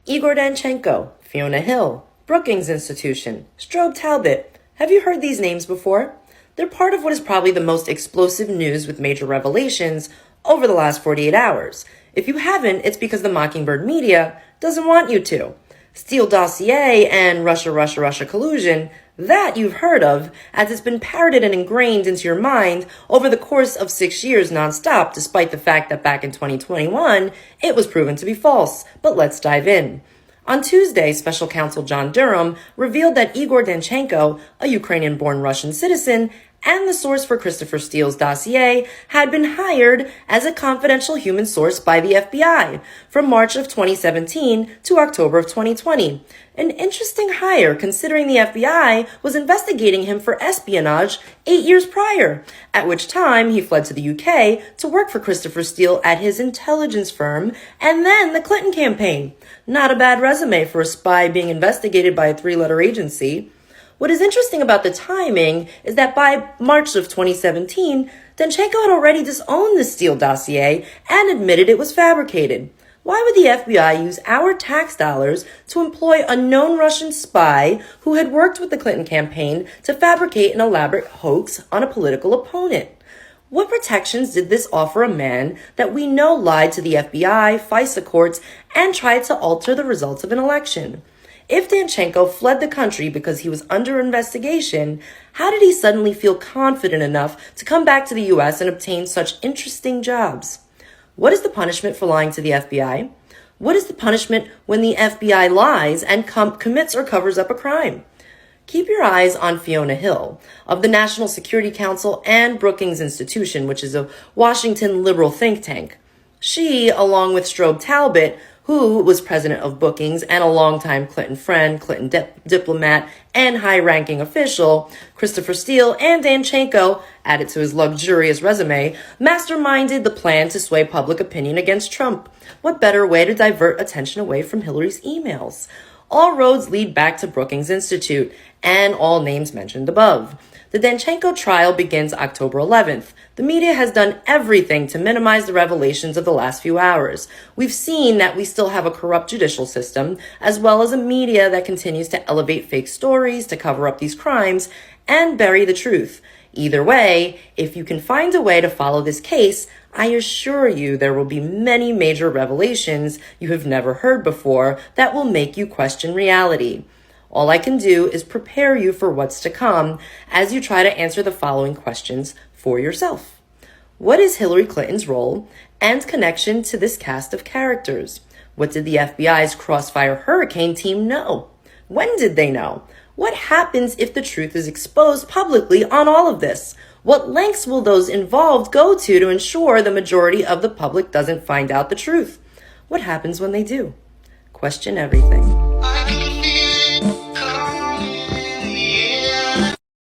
Igor Danchenko, Fiona Hill, Brookings Institution, Strobe Talbot. Have you heard these names before? They're part of what is probably the most explosive news with major revelations over the last 48 hours. If you haven't, it's because the Mockingbird media doesn't want you to. Steele dossier and Russia collusion, that you've heard of, as it's been parroted and ingrained into your mind over the course of 6 years nonstop, despite the fact that back in 2021, it was proven to be false. But let's dive in. On Tuesday, Special Counsel John Durham revealed that Igor Danchenko, a Ukrainian-born Russian citizen, and the source for Christopher Steele's dossier had been hired as a confidential human source by the FBI from March of 2017 to October of 2020. An interesting hire considering the FBI was investigating him for espionage 8 years prior, at which time he fled to the UK to work for Christopher Steele at his intelligence firm and then the Clinton campaign. Not a bad resume for a spy being investigated by a 3-letter agency. What is interesting about the timing is that by March of 2017, Danchenko had already disowned the Steele dossier and admitted it was fabricated. Why would the FBI use our tax dollars to employ a known Russian spy who had worked with the Clinton campaign to fabricate an elaborate hoax on a political opponent? What protections did this offer a man that we know lied to the FBI, FISA courts, and tried to alter the results of an election? If Danchenko fled the country because he was under investigation, how did he suddenly feel confident enough to come back to the U.S. and obtain such interesting jobs? What is the punishment for lying to the FBI? What is the punishment when the FBI lies and commits or covers up a crime? Keep your eyes on Fiona Hill of the National Security Council and Brookings Institution, which is a Washington liberal think tank. She, along with Strobe Talbot, who was president of Brookings and a longtime Clinton friend, Clinton diplomat, and high-ranking official, Christopher Steele and Danchenko, added to his luxurious resume, masterminded the plan to sway public opinion against Trump. What better way to divert attention away from Hillary's emails? All roads lead back to Brookings Institute and all names mentioned above. The Danchenko trial begins October 11th. The media has done everything to minimize the revelations of the last few hours. We've seen that we still have a corrupt judicial system, as well as a media that continues to elevate fake stories to cover up these crimes and bury the truth. Either way, if you can find a way to follow this case, I assure you there will be many major revelations you have never heard before that will make you question reality. All I can do is prepare you for what's to come as you try to answer the following questions for yourself. What is Hillary Clinton's role and connection to this cast of characters? What did the FBI's Crossfire Hurricane team know? When did they know? What happens if the truth is exposed publicly on all of this? What lengths will those involved go to ensure the majority of the public doesn't find out the truth? What happens when they do? Question everything.